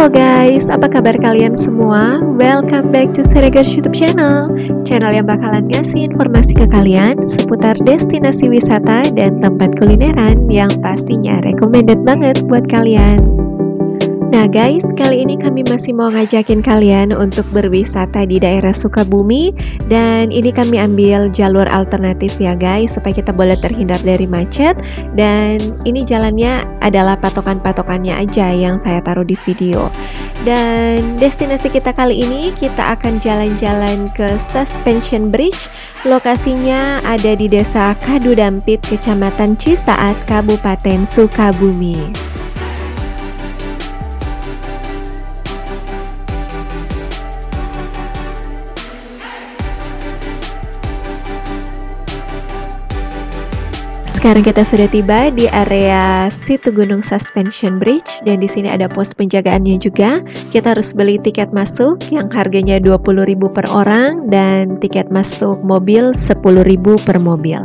Halo guys, apa kabar kalian semua? Welcome back to Siregar YouTube channel. Channel yang bakalan ngasih informasi ke kalian seputar destinasi wisata dan tempat kulineran yang pastinya recommended banget buat kalian. Nah guys, kali ini kami masih mau ngajakin kalian untuk berwisata di daerah Sukabumi. Dan ini kami ambil jalur alternatif ya guys, supaya kita boleh terhindar dari macet. Dan ini jalannya adalah patokan-patokannya aja yang saya taruh di video. Dan destinasi kita kali ini, kita akan jalan-jalan ke Suspension Bridge. Lokasinya ada di Desa Kadudampit, Kecamatan Cisaat, Kabupaten Sukabumi. Sekarang kita sudah tiba di area Situ Gunung Suspension Bridge dan di sini ada pos penjagaannya juga. Kita harus beli tiket masuk yang harganya 20.000 per orang dan tiket masuk mobil 10.000 per mobil.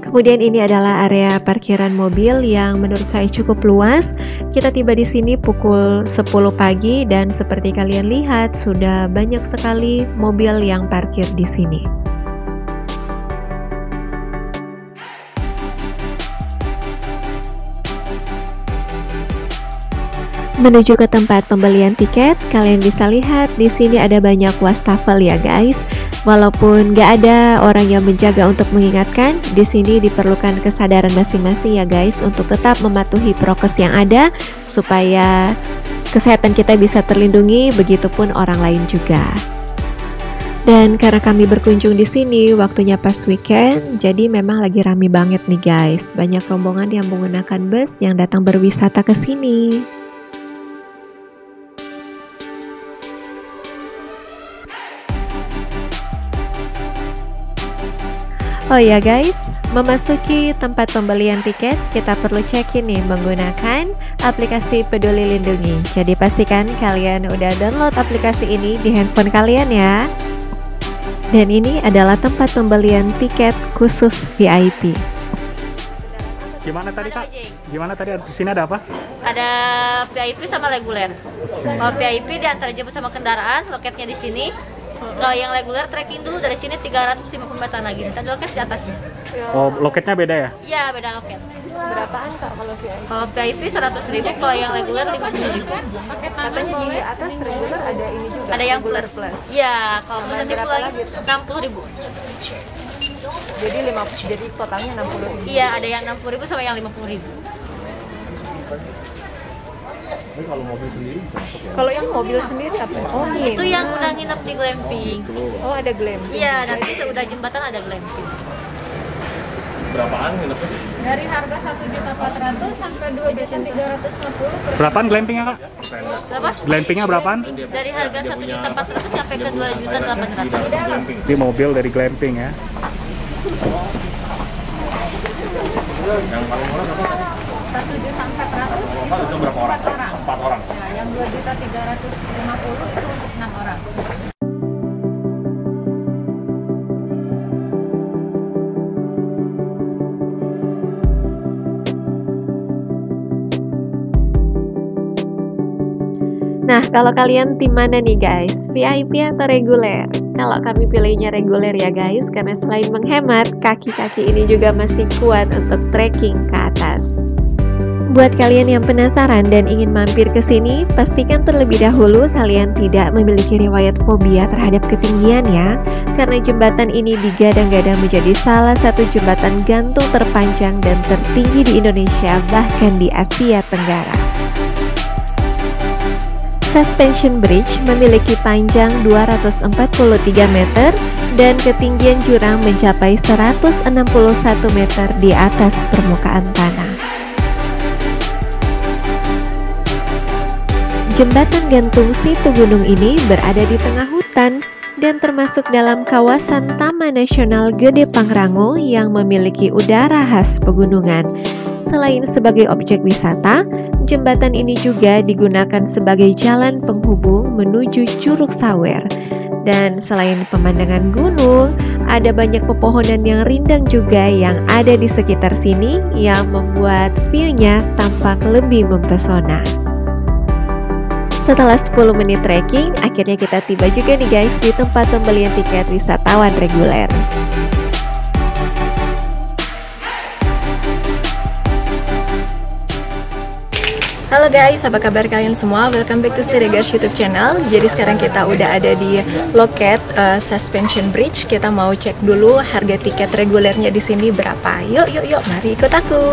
Kemudian ini adalah area parkiran mobil yang menurut saya cukup luas. Kita tiba di sini pukul 10 pagi dan seperti kalian lihat sudah banyak sekali mobil yang parkir di sini. Menuju ke tempat pembelian tiket, kalian bisa lihat di sini ada banyak wastafel ya guys. Walaupun nggak ada orang yang menjaga untuk mengingatkan, di sini diperlukan kesadaran masing-masing ya guys untuk tetap mematuhi prokes yang ada supaya kesehatan kita bisa terlindungi, begitupun orang lain juga. Dan karena kami berkunjung di sini waktunya pas weekend, jadi memang lagi rame banget nih guys. Banyak rombongan yang menggunakan bus yang datang berwisata ke sini. Oh ya guys, memasuki tempat pembelian tiket kita perlu check-in nih menggunakan aplikasi Peduli Lindungi. Jadi pastikan kalian udah download aplikasi ini di handphone kalian ya. Dan ini adalah tempat pembelian tiket khusus VIP. Gimana tadi Kak? Gimana tadi di sini ada apa? Ada VIP sama reguler. Kalau VIP diantar jemput sama kendaraan, loketnya di sini. Kalau yang reguler trekking dulu dari sini 350 meter lagi. Dan loket di atasnya. Oh, loketnya beda ya? Iya, beda loket. Berapaan Kak kalau VIP? Kalau VIP 100.000, kalau yang reguler 50.000. Katanya di atas reguler ada ini juga. Ada yang plus. Iya, kalau nanti berapa lagi lagi? 60.000. Jadi totalnya 60.000. Iya, ada yang 60.000 sama yang 50.000. Kalau yang mobil sendiri apa? Oh, ini. Itu yang udah nginep di glamping. Oh, ada glamping. Iya, nanti seudah jembatan ada glamping. Berapaan nginepnya? Dari harga 1.400.000 sampai 2.350.000. Berapaan glampingnya Kak? Berapa? Glampingnya berapaan? Dari harga 1.400.000 sampai ke 2.800.000. Di mobil dari glamping ya. Yang paling murah berapa tadi? 1.400.000 itu berapa orang? 4 orang. Ya, yang 2.350.000 itu untuk 6 orang. Nah, kalau kalian tim mana nih guys? VIP atau reguler? Kalau kami pilihnya reguler ya guys, karena selain menghemat, kaki-kaki ini juga masih kuat untuk trekking ke atas. Buat kalian yang penasaran dan ingin mampir ke sini, pastikan terlebih dahulu kalian tidak memiliki riwayat fobia terhadap ketinggian ya, karena jembatan ini digadang-gadang menjadi salah satu jembatan gantung terpanjang dan tertinggi di Indonesia, bahkan di Asia Tenggara. Suspension Bridge memiliki panjang 243 meter dan ketinggian jurang mencapai 161 meter di atas permukaan tanah. Jembatan gantung Situ Gunung ini berada di tengah hutan dan termasuk dalam kawasan Taman Nasional Gede Pangrango yang memiliki udara khas pegunungan. Selain sebagai objek wisata, jembatan ini juga digunakan sebagai jalan penghubung menuju Curug Sawer. Dan selain pemandangan gunung, ada banyak pepohonan yang rindang juga yang ada di sekitar sini yang membuat view-nya tampak lebih mempesona. Setelah 10 menit trekking, akhirnya kita tiba juga nih guys di tempat pembelian tiket wisatawan reguler. Halo guys, apa kabar kalian semua? Welcome back to Siregar's YouTube channel. Jadi sekarang kita udah ada di loket Suspension Bridge. Kita mau cek dulu harga tiket regulernya di sini berapa. Yuk, mari ikut aku.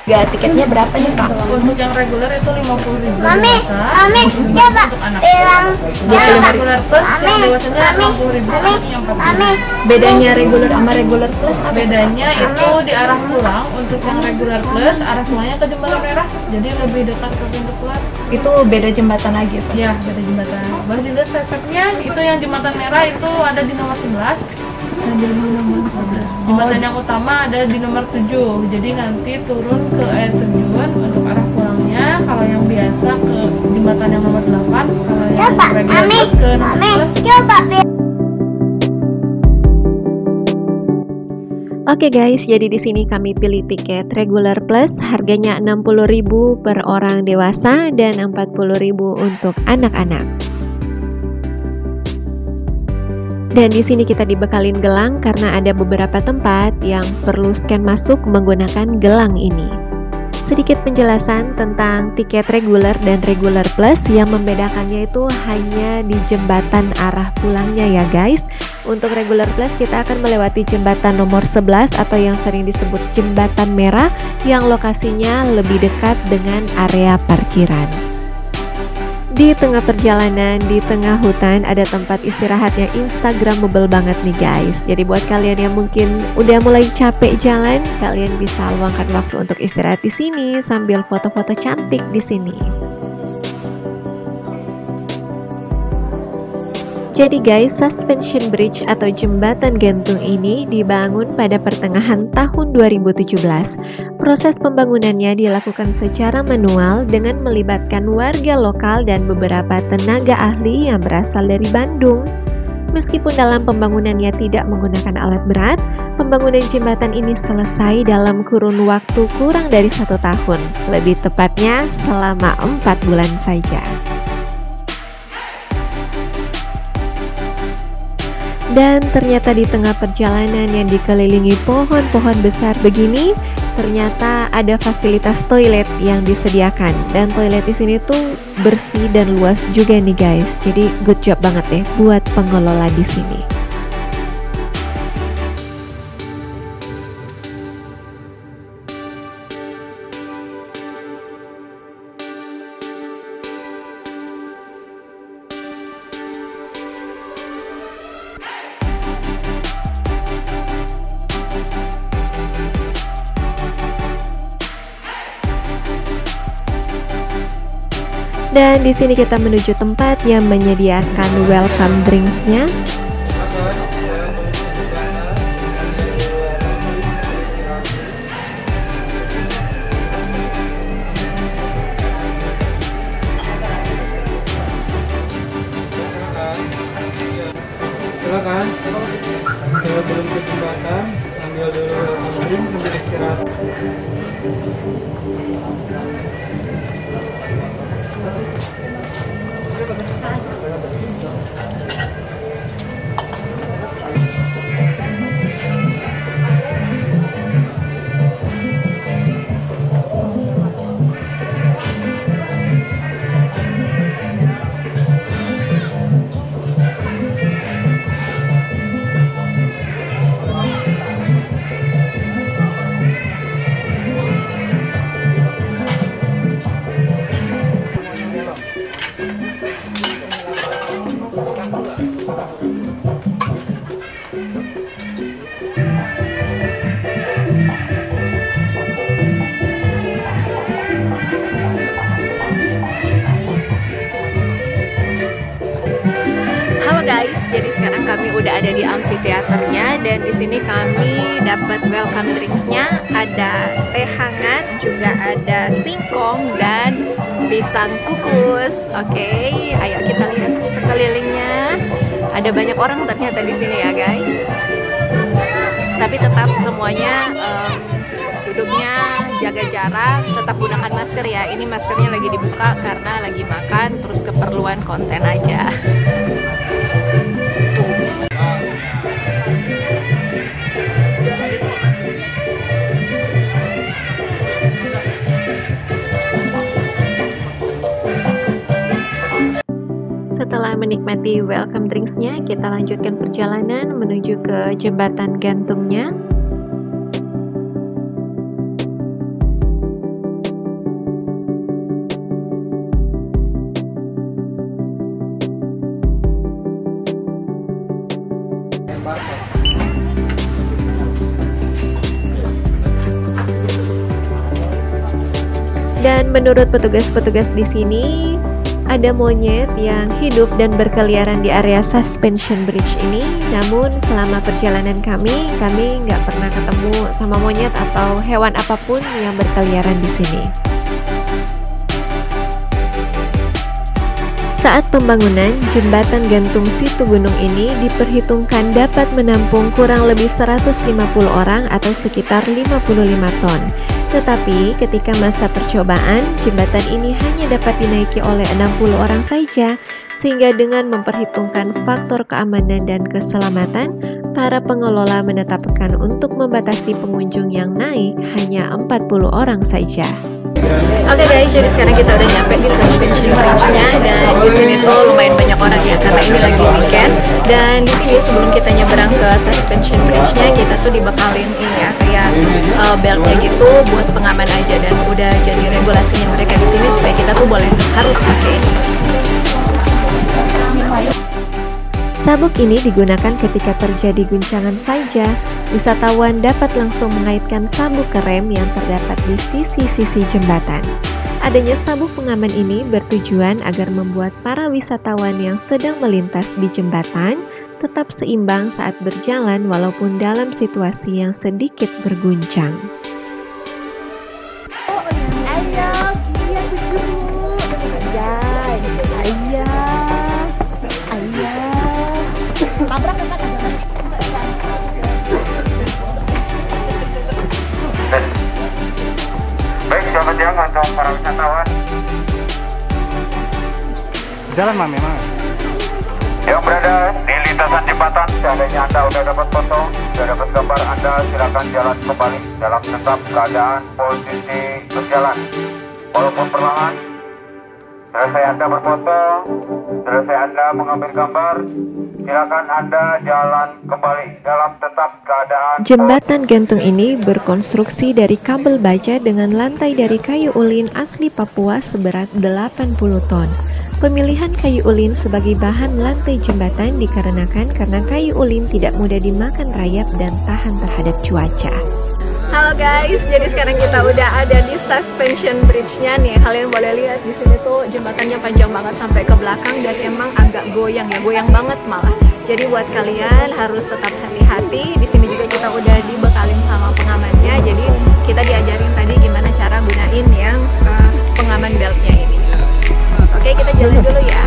Tiketnya berapa nih Pak? Untuk yang reguler itu 50.000 Mami, dewasa. coba Untuk anak. bilang Yang reguler plus yang dewasanya 60.000 yang 40.000. Bedanya reguler sama reguler plus apa? Bedanya itu di arah pulang. Untuk yang reguler plus arah pulangnya ke Jembatan Merah, jadi lebih dekat ke pintu keluar. Itu beda jembatan lagi Pak? Ya, beda jembatan. Baru dilihat efeknya itu yang Jembatan Merah itu ada di nomor 11 dan di nomor 11. Jembatan yang utama ada di nomor 7. Jadi nanti turun ke air terjun untuk arah pulangnya. Kalau yang biasa ke jembatan yang nomor 8, kalau yang reguler plus ke nomor 11. coba Oke guys, jadi di sini kami pilih tiket regular plus, harganya 60.000 per orang dewasa dan 40.000 untuk anak-anak. Dan di sini kita dibekalin gelang karena ada beberapa tempat yang perlu scan masuk menggunakan gelang ini. Sedikit penjelasan tentang tiket reguler dan regular plus, yang membedakannya itu hanya di jembatan arah pulangnya ya guys. Untuk regular plus kita akan melewati jembatan nomor 11 atau yang sering disebut Jembatan Merah yang lokasinya lebih dekat dengan area parkiran. Di tengah perjalanan, di tengah hutan ada tempat istirahat yang instagramable banget nih guys. Jadi buat kalian yang mungkin udah mulai capek jalan, kalian bisa luangkan waktu untuk istirahat di sini sambil foto-foto cantik di sini. Jadi guys, Suspension Bridge atau jembatan gantung ini dibangun pada pertengahan tahun 2017. Proses pembangunannya dilakukan secara manual dengan melibatkan warga lokal dan beberapa tenaga ahli yang berasal dari Bandung. Meskipun dalam pembangunannya tidak menggunakan alat berat, pembangunan jembatan ini selesai dalam kurun waktu kurang dari 1 tahun, lebih tepatnya selama 4 bulan saja. Dan ternyata di tengah perjalanan yang dikelilingi pohon-pohon besar begini, ternyata ada fasilitas toilet yang disediakan. Dan toilet di sini tuh bersih dan luas juga nih guys. Jadi good job banget deh buat pengelola di sini. Dan di sini kita menuju tempat yang menyediakan welcome drinks-nya. Silakan. Kalau belum ke jembatan, ambil dulu welcome drink sambil istirahat. guys, jadi sekarang kami udah ada di amfiteaternya dan di sini kami dapat welcome drinksnya, ada teh hangat, juga ada singkong dan pisang kukus. Oke, ayo kita lihat sekelilingnya. Ada banyak orang ternyata di sini ya guys. Tapi tetap semuanya duduknya jaga jarak, tetap gunakan masker ya. Ini maskernya lagi dibuka karena lagi makan, terus keperluan konten aja. Setelah menikmati welcome drinks-nya, kita lanjutkan perjalanan menuju ke jembatan gantungnya. Dan menurut petugas-petugas di sini, ada monyet yang hidup dan berkeliaran di area suspension bridge ini. Namun selama perjalanan kami nggak pernah ketemu sama monyet atau hewan apapun yang berkeliaran di sini. Saat pembangunan, jembatan gantung Situ Gunung ini diperhitungkan dapat menampung kurang lebih 150 orang atau sekitar 55 ton. Tetapi ketika masa percobaan, jembatan ini hanya dapat dinaiki oleh 60 orang saja, sehingga dengan memperhitungkan faktor keamanan dan keselamatan, para pengelola menetapkan untuk membatasi pengunjung yang naik hanya 40 orang saja. Oke guys, jadi sekarang kita udah nyampe di suspension bridge-nya, dan di sini tuh lumayan banyak orang ya karena ini lagi weekend. Dan di sini sebelum kita nyebrang ke suspension bridge-nya, kita tuh dibekalin ini ya kayak beltnya gitu buat pengaman aja, dan udah jadi regulasinya mereka di sini supaya kita tuh harus pakai ini. Sabuk ini digunakan ketika terjadi guncangan saja. Wisatawan dapat langsung mengaitkan sabuk ke rem yang terdapat di sisi-sisi jembatan. Adanya sabuk pengaman ini bertujuan agar membuat para wisatawan yang sedang melintas di jembatan tetap seimbang saat berjalan walaupun dalam situasi yang sedikit berguncang. Baik, selamat siang untuk para wisatawan. Jalan Mami, Mami. Yang berada di lintasan jembatan, seandainya Anda sudah dapat foto, sudah dapat gambar, Anda silakan jalan kembali dalam tetap keadaan posisi berjalan. Walaupun perlahan, selesai Anda berfoto, selesai Anda mengambil gambar, silakan Anda jalan kembali dalam tetap keadaan. Jembatan gantung ini berkonstruksi dari kabel baja dengan lantai dari kayu ulin asli Papua seberat 80 ton. Pemilihan kayu ulin sebagai bahan lantai jembatan dikarenakan karena kayu ulin tidak mudah dimakan rayap dan tahan terhadap cuaca. Halo guys, jadi sekarang kita udah ada di suspension bridge-nya nih. Kalian boleh lihat di sini tuh jembatannya panjang banget sampai ke belakang dan emang agak goyang ya, goyang banget malah. Jadi buat kalian harus tetap hati-hati. Di sini juga kita udah dibekalin sama pengamannya. Jadi kita diajarin tadi gimana cara gunain yang pengaman beltnya ini. Oke, kita jalan dulu ya.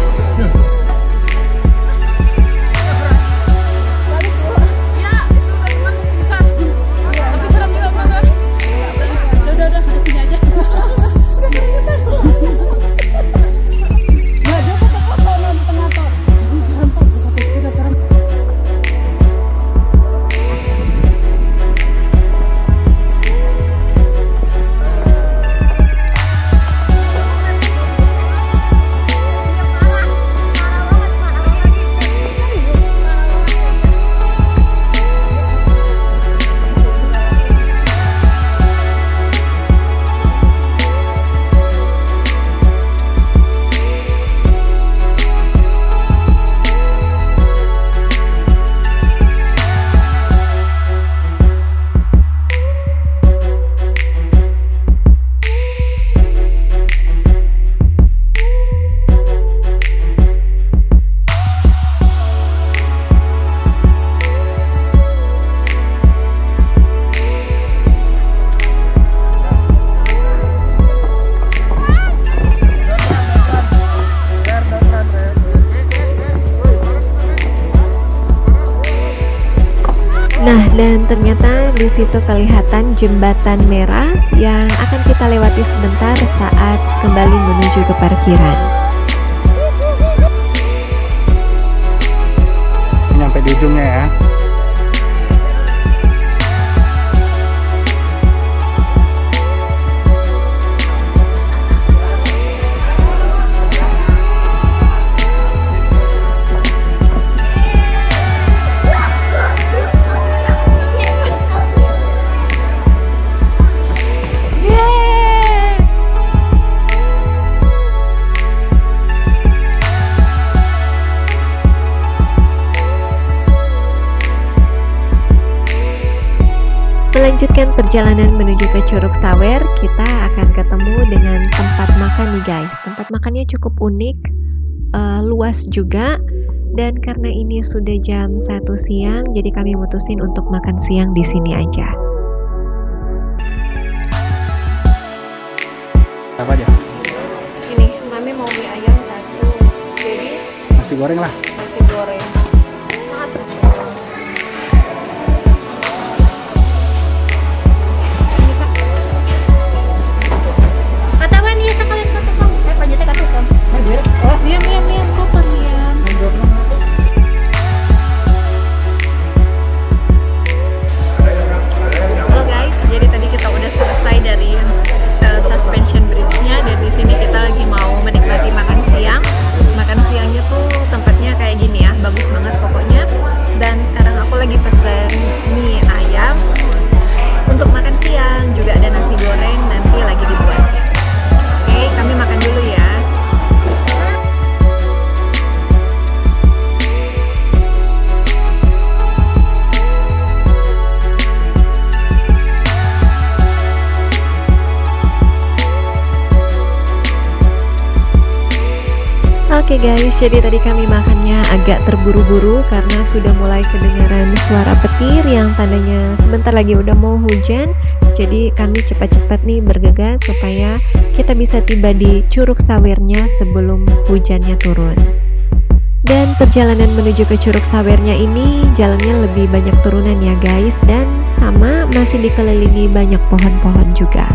Nah, dan ternyata di situ kelihatan jembatan merah yang akan kita lewati sebentar saat kembali menuju ke parkiran. Nyampe di ujungnya ya. Melanjutkan perjalanan menuju ke Curug Sawer, kita akan ketemu dengan tempat makan nih guys. Tempat makannya cukup unik, luas juga. Dan karena ini sudah jam 1 siang, jadi kami mutusin untuk makan siang di sini aja. Apa aja? Ini, Mami mau mie ayam 1. Jadi Nasi goreng lah. nasi goreng. Diam, koper diam. Halo guys, jadi tadi kita udah selesai dari suspension bridge-nya dan di sini kita lagi mau menikmati makan siang. Makan siangnya tuh tempatnya kayak gini ya, bagus banget pokoknya. Dan sekarang aku lagi pesen mie ayam untuk makan siang, juga ada nasi goreng nanti lagi dibuat. Oke, kami makan dulu ya. Oke guys, jadi tadi kami makannya agak terburu-buru karena sudah mulai kedengaran suara petir yang tandanya sebentar lagi udah mau hujan. Jadi kami cepat-cepat nih bergegas supaya kita bisa tiba di Curug Sawernya sebelum hujannya turun. Dan perjalanan menuju ke Curug Sawernya ini jalannya lebih banyak turunan ya guys, dan sama masih dikelilingi banyak pohon-pohon juga.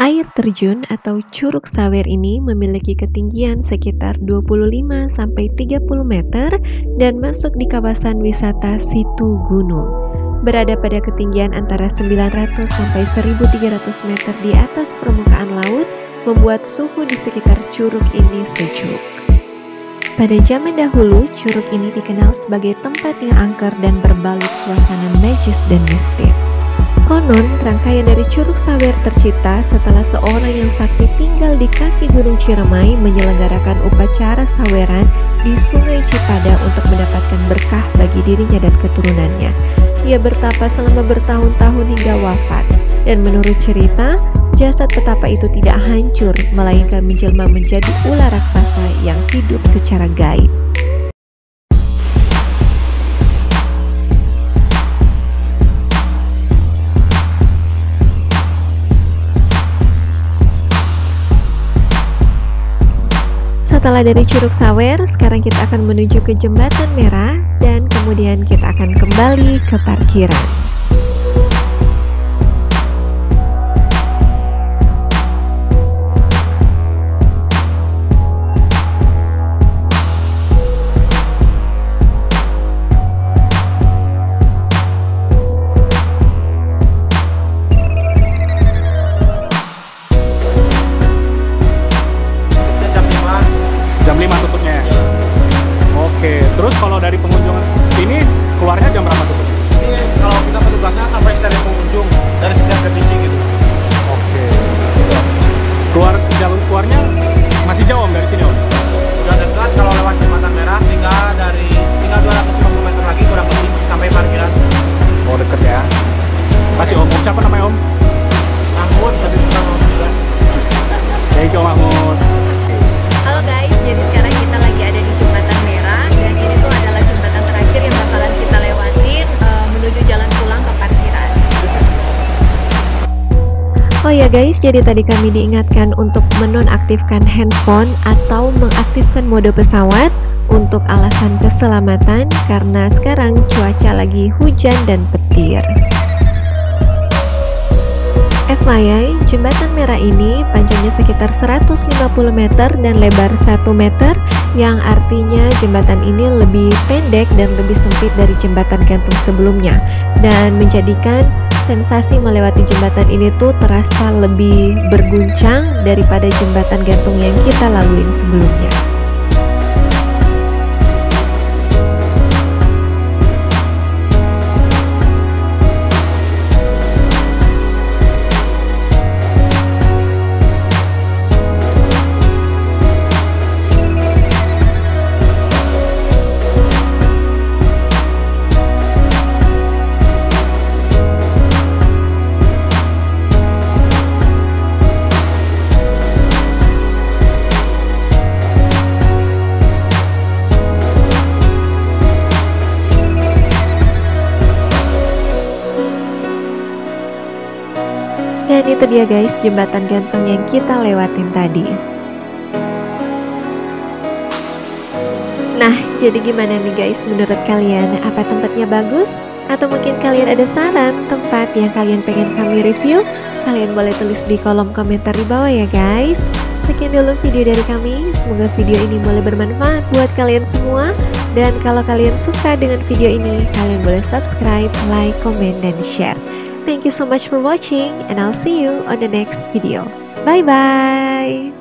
Air terjun atau Curug Sawer ini memiliki ketinggian sekitar 25-30 meter dan masuk di kawasan wisata Situ Gunung. Berada pada ketinggian antara 900 sampai 1300 meter di atas permukaan laut, membuat suhu di sekitar curug ini sejuk. Pada zaman dahulu, curug ini dikenal sebagai tempat yang angker dan berbalut suasana magis dan mistis. Konon, rangkaian dari Curug Sawer tercipta setelah seorang yang sakti tinggal di kaki Gunung Ciremai menyelenggarakan upacara saweran di Sungai Cipada untuk mendapatkan berkah bagi dirinya dan keturunannya. Ia bertapa selama bertahun-tahun hingga wafat, dan menurut cerita, jasad petapa itu tidak hancur, melainkan menjelma menjadi ular raksasa yang hidup secara gaib. Setelah dari Curug Sawer, sekarang kita akan menuju ke Jembatan Merah dan kemudian kita akan kembali ke parkiran. Oh ya guys, jadi tadi kami diingatkan untuk menonaktifkan handphone atau mengaktifkan mode pesawat untuk alasan keselamatan karena sekarang cuaca lagi hujan dan petir. FYI, jembatan merah ini panjangnya sekitar 150 meter dan lebar 1 meter, yang artinya jembatan ini lebih pendek dan lebih sempit dari jembatan gantung sebelumnya, dan menjadikan sensasi melewati jembatan ini tuh terasa lebih berguncang daripada jembatan gantung yang kita laluin sebelumnya. Dan itu dia guys, jembatan gantung yang kita lewatin tadi. Nah, jadi gimana nih guys menurut kalian? Apa tempatnya bagus? Atau mungkin kalian ada saran tempat yang kalian pengen kami review? Kalian boleh tulis di kolom komentar di bawah ya guys. Sekian dulu video dari kami. Semoga video ini boleh bermanfaat buat kalian semua. Dan kalau kalian suka dengan video ini, kalian boleh subscribe, like, comment, dan share. Thank you so much for watching, and I'll see you on the next video. Bye bye.